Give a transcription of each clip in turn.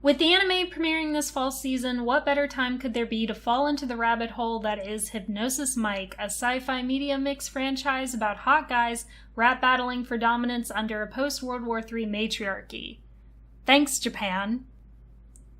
With the anime premiering this fall season, what better time could there be to fall into the rabbit hole that is Hypnosis Mic, a sci-fi media mix franchise about hot guys rap battling for dominance under a post-World War III matriarchy. Thanks, Japan!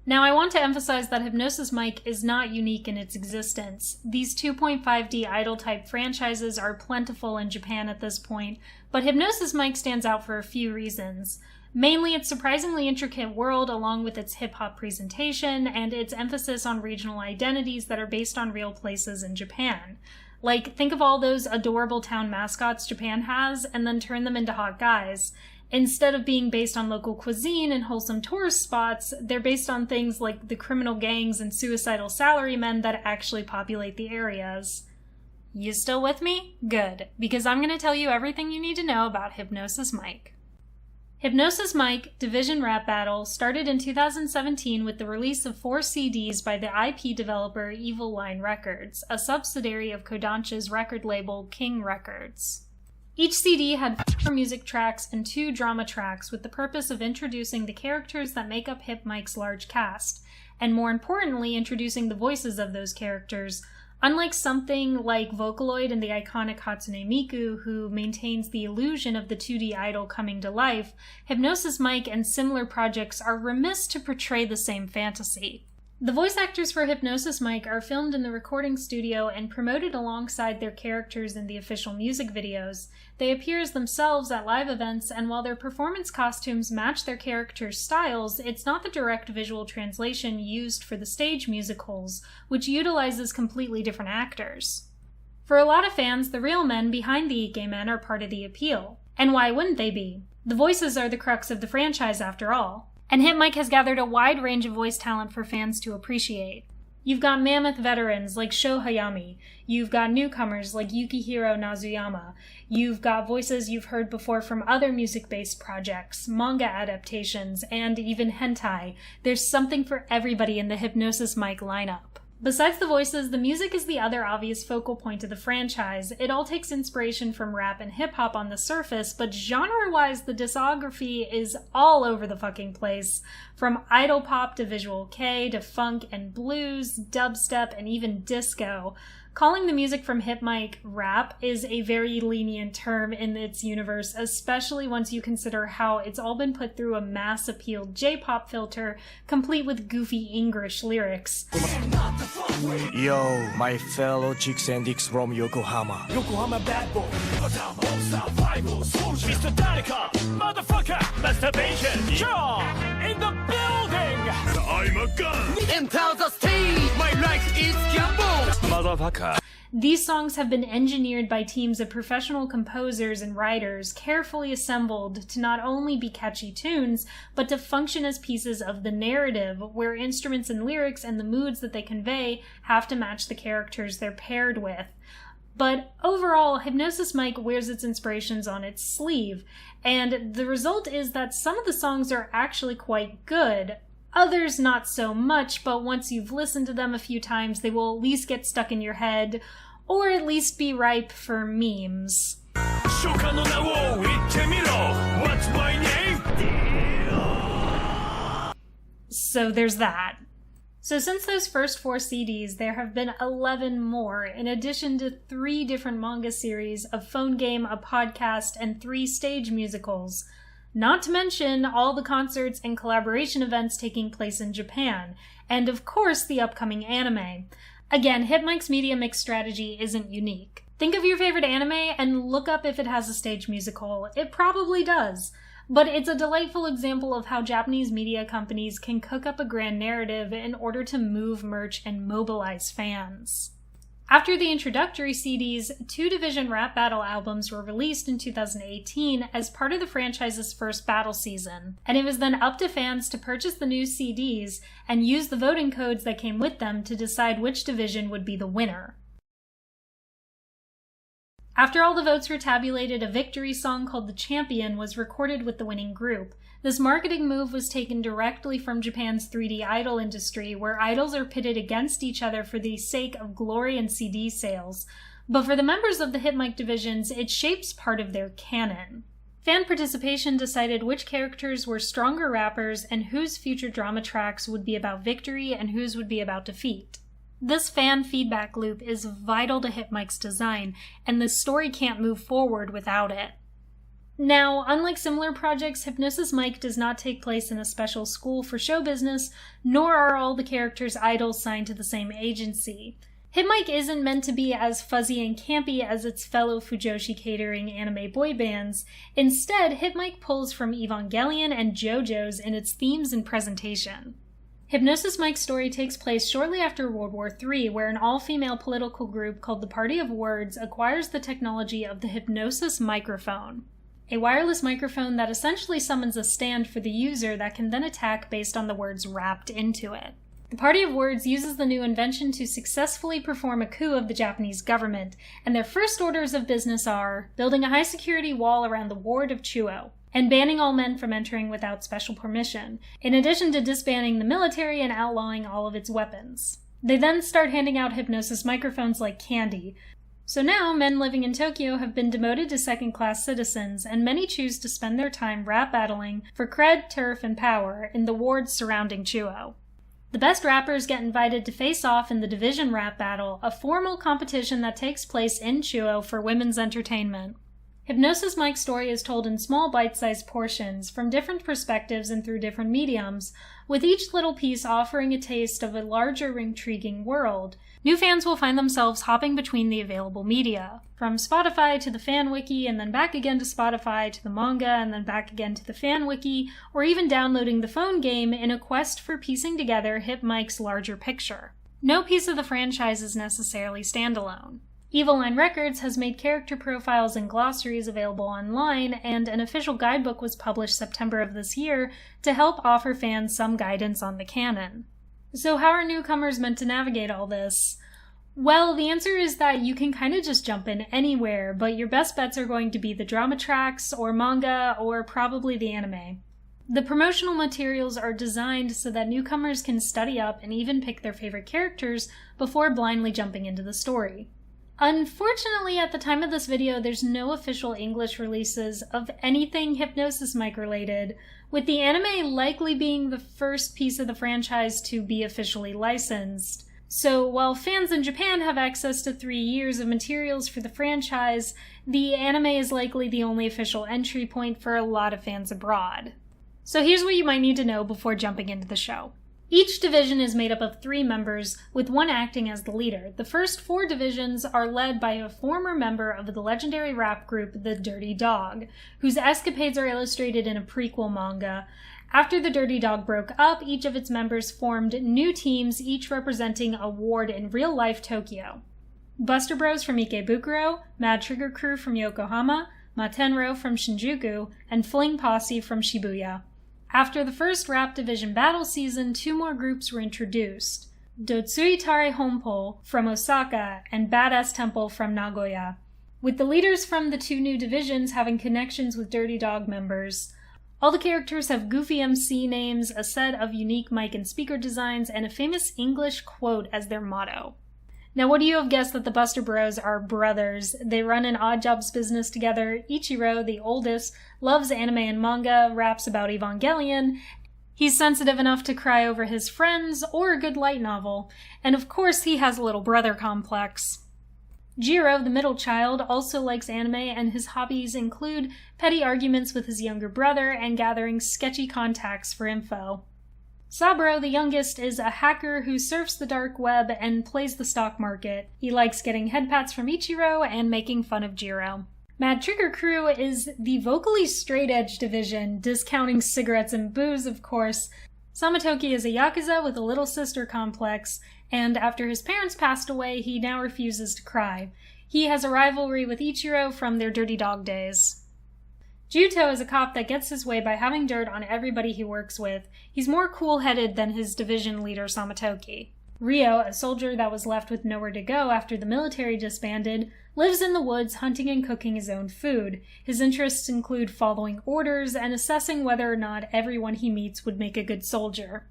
Now, I want to emphasize that Hypnosis Mic is not unique in its existence. These 2.5D idol-type franchises are plentiful in Japan at this point, but Hypnosis Mic stands out for a few reasons. Mainly its surprisingly intricate world along with its hip-hop presentation and its emphasis on regional identities that are based on real places in Japan. Like, think of all those adorable town mascots Japan has and then turn them into hot guys. Instead of being based on local cuisine and wholesome tourist spots, they're based on things like the criminal gangs and suicidal salarymen that actually populate the areas. You still with me? Good, because I'm going to tell you everything you need to know about Hypnosis Mic. Hypnosis Mic Division Rap Battle started in 2017 with the release of 4 CDs by the IP developer Evil Line Records, a subsidiary of Kodansha's record label King Records. Each CD had 4 music tracks and 2 drama tracks with the purpose of introducing the characters that make up Hypmic's large cast, and more importantly, introducing the voices of those characters. Unlike something like Vocaloid and the iconic Hatsune Miku, who maintains the illusion of the 2D idol coming to life, Hypnosis Mic and similar projects are remiss to portray the same fantasy. The voice actors for Hypnosis Mic are filmed in the recording studio and promoted alongside their characters in the official music videos. They appear as themselves at live events, and while their performance costumes match their characters' styles, it's not the direct visual translation used for the stage musicals, which utilizes completely different actors. For a lot of fans, the real men behind the Ike Men are part of the appeal. And why wouldn't they be? The voices are the crux of the franchise after all. And Hypmic has gathered a wide range of voice talent for fans to appreciate. You've got mammoth veterans like Sho Hayami, you've got newcomers like Yukihiro Nazuyama, you've got voices you've heard before from other music-based projects, manga adaptations, and even hentai. There's something for everybody in the Hypnosis Mic lineup. Besides the voices, the music is the other obvious focal point of the franchise. It all takes inspiration from rap and hip-hop on the surface, but genre-wise, the discography is all over the fucking place. From idol pop to visual kei to funk and blues, dubstep, and even disco. Calling the music from Hypmic rap is a very lenient term in its universe, especially once you consider how it's all been put through a mass appeal J-pop filter, complete with goofy English lyrics. Yo, my fellow chicks and dicks from Yokohama. Yokohama bad boy. Mr. Danica, motherfucker, masturbation. Sure, in the building. I'm a gun. Enter the stage. My life is gamble. Motherfucker. These songs have been engineered by teams of professional composers and writers, carefully assembled to not only be catchy tunes, but to function as pieces of the narrative, where instruments and lyrics and the moods that they convey have to match the characters they're paired with. But overall, Hypnosis Mic wears its inspirations on its sleeve, and the result is that some of the songs are actually quite good. Others not so much, but once you've listened to them a few times, they will at least get stuck in your head, or at least be ripe for memes. What's my name? So there's that. So since those first 4 CDs, there have been 11 more, in addition to 3 different manga series, a phone game, a podcast, and 3 stage musicals. Not to mention all the concerts and collaboration events taking place in Japan, and of course the upcoming anime. Again, Hypmic's media mix strategy isn't unique. Think of your favorite anime and look up if it has a stage musical. It probably does. But it's a delightful example of how Japanese media companies can cook up a grand narrative in order to move merch and mobilize fans. After the introductory CDs, 2 Division Rap Battle albums were released in 2018 as part of the franchise's first battle season, and it was then up to fans to purchase the new CDs and use the voting codes that came with them to decide which division would be the winner. After all the votes were tabulated, a victory song called The Champion was recorded with the winning group. This marketing move was taken directly from Japan's 3D idol industry, where idols are pitted against each other for the sake of glory and CD sales. But for the members of the Hypmic divisions, it shapes part of their canon. Fan participation decided which characters were stronger rappers and whose future drama tracks would be about victory and whose would be about defeat. This fan feedback loop is vital to Hypmic's design, and the story can't move forward without it. Now, unlike similar projects, Hypnosis Mic does not take place in a special school for show business, nor are all the characters' idols signed to the same agency. Hypmic isn't meant to be as fuzzy and campy as its fellow Fujoshi catering anime boy bands. Instead, Hypmic pulls from Evangelion and JoJo's in its themes and presentation. Hypnosis Mic's story takes place shortly after World War III, where an all-female political group called the Party of Words acquires the technology of the hypnosis microphone, a wireless microphone that essentially summons a stand for the user that can then attack based on the words wrapped into it. The Party of Words uses the new invention to successfully perform a coup of the Japanese government, and their first orders of business are building a high-security wall around the ward of Chuo, and banning all men from entering without special permission, in addition to disbanding the military and outlawing all of its weapons. They then start handing out hypnosis microphones like candy. So now, men living in Tokyo have been demoted to second-class citizens, and many choose to spend their time rap battling for cred, turf, and power in the wards surrounding Chuo. The best rappers get invited to face off in the Division Rap Battle, a formal competition that takes place in Chuo for women's entertainment. Hypnosis Mic's story is told in small bite-sized portions, from different perspectives and through different mediums, with each little piece offering a taste of a larger, intriguing world. New fans will find themselves hopping between the available media, from Spotify to the fan wiki, and then back again to Spotify to the manga, and then back again to the fan wiki, or even downloading the phone game in a quest for piecing together Hypmic's larger picture. No piece of the franchise is necessarily standalone. Evil Line Records has made character profiles and glossaries available online, and an official guidebook was published September of this year to help offer fans some guidance on the canon. So how are newcomers meant to navigate all this? Well, the answer is that you can kind of just jump in anywhere, but your best bets are going to be the drama tracks, or manga, or probably the anime. The promotional materials are designed so that newcomers can study up and even pick their favorite characters before blindly jumping into the story. Unfortunately, at the time of this video, there's no official English releases of anything Hypnosis Mic related, with the anime likely being the first piece of the franchise to be officially licensed. So while fans in Japan have access to 3 years of materials for the franchise, the anime is likely the only official entry point for a lot of fans abroad. So here's what you might need to know before jumping into the show. Each division is made up of 3 members, with one acting as the leader. The first 4 divisions are led by a former member of the legendary rap group The Dirty Dog, whose escapades are illustrated in a prequel manga. After The Dirty Dog broke up, each of its members formed new teams, each representing a ward in real-life Tokyo. Buster Bros from Ikebukuro, Mad Trigger Crew from Yokohama, Matenro from Shinjuku, and Fling Posse from Shibuya. After the first rap division battle season, 2 more groups were introduced: Dotsui Tare Honpo from Osaka and Badass Temple from Nagoya, with the leaders from the 2 new divisions having connections with Dirty Dog members. All the characters have goofy MC names, a set of unique mic and speaker designs, and a famous English quote as their motto. Now, would you have guessed that the Buster Bros are brothers? They run an odd jobs business together. Ichiro, the oldest, loves anime and manga, raps about Evangelion. He's sensitive enough to cry over his friends or a good light novel. And of course, he has a little brother complex. Jiro, the middle child, also likes anime, and his hobbies include petty arguments with his younger brother and gathering sketchy contacts for info. Saburo, the youngest, is a hacker who surfs the dark web and plays the stock market. He likes getting head pats from Ichiro and making fun of Jiro. Mad Trigger Crew is the vocally straight-edge division, discounting cigarettes and booze, of course. Samatoki is a yakuza with a little sister complex, and after his parents passed away, he now refuses to cry. He has a rivalry with Ichiro from their Dirty Dog days. Juto is a cop that gets his way by having dirt on everybody he works with. He's more cool-headed than his division leader Samatoki. Ryo, a soldier that was left with nowhere to go after the military disbanded, lives in the woods hunting and cooking his own food. His interests include following orders and assessing whether or not everyone he meets would make a good soldier.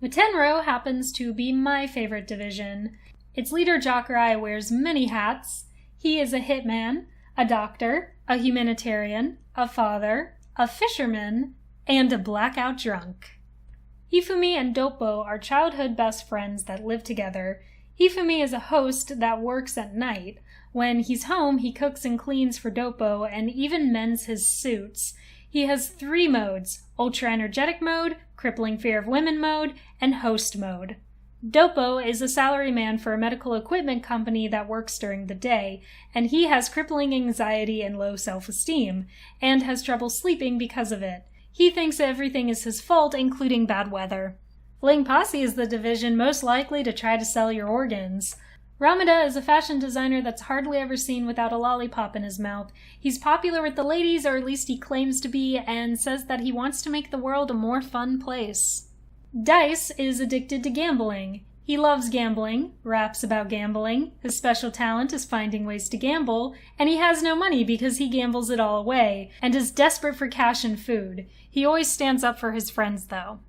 Matenro happens to be my favorite division. Its leader Jakurai wears many hats. He is a hitman, a doctor, a humanitarian, a father, a fisherman, and a blackout drunk. Hifumi and Doppo are childhood best friends that live together. Hifumi is a host that works at night. When he's home, he cooks and cleans for Doppo and even mends his suits. He has 3 modes: Ultra Energetic Mode, Crippling Fear of Women Mode, and Host Mode. Doppo is a salaryman for a medical equipment company that works during the day, and he has crippling anxiety and low self-esteem, and has trouble sleeping because of it. He thinks everything is his fault, including bad weather. Fling Posse is the division most likely to try to sell your organs. Ramada is a fashion designer that's hardly ever seen without a lollipop in his mouth. He's popular with the ladies, or at least he claims to be, and says that he wants to make the world a more fun place. Dice is addicted to gambling. He loves gambling, raps about gambling, his special talent is finding ways to gamble, and he has no money because he gambles it all away, and is desperate for cash and food. He always stands up for his friends, though.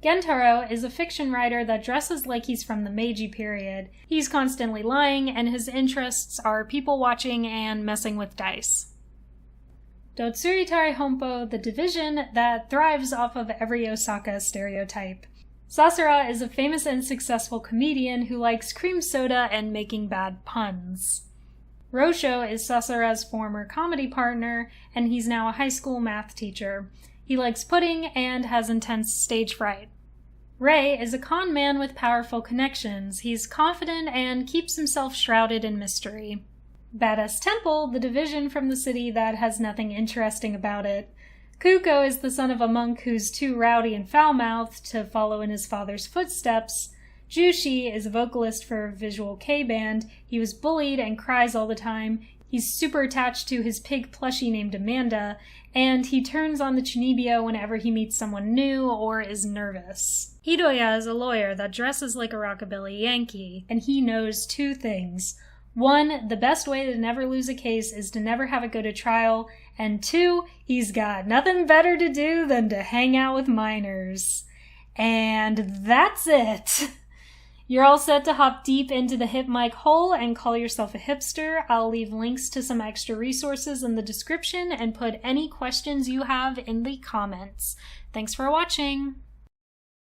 Gentaro is a fiction writer that dresses like he's from the Meiji period. He's constantly lying, and his interests are people watching and messing with dice. Dotsuritari Honpo, the division that thrives off of every Osaka stereotype. Sasura is a famous and successful comedian who likes cream soda and making bad puns. Rosho is Sasura's former comedy partner, and he's now a high school math teacher. He likes pudding and has intense stage fright. Rei is a con man with powerful connections. He's confident and keeps himself shrouded in mystery. Badass Temple, the division from the city that has nothing interesting about it. Kuko is the son of a monk who's too rowdy and foul-mouthed to follow in his father's footsteps. Jushi is a vocalist for a visual K-band. He was bullied and cries all the time. He's super attached to his pig plushie named Amanda, and he turns on the Chunibyo whenever he meets someone new or is nervous. Hidoya is a lawyer that dresses like a rockabilly Yankee, and he knows 2 things. 1, the best way to never lose a case is to never have it go to trial, and 2, he's got nothing better to do than to hang out with minors. And that's it! You're all set to hop deep into the Hypmic hole and call yourself a hipster. I'll leave links to some extra resources in the description and put any questions you have in the comments. Thanks for watching!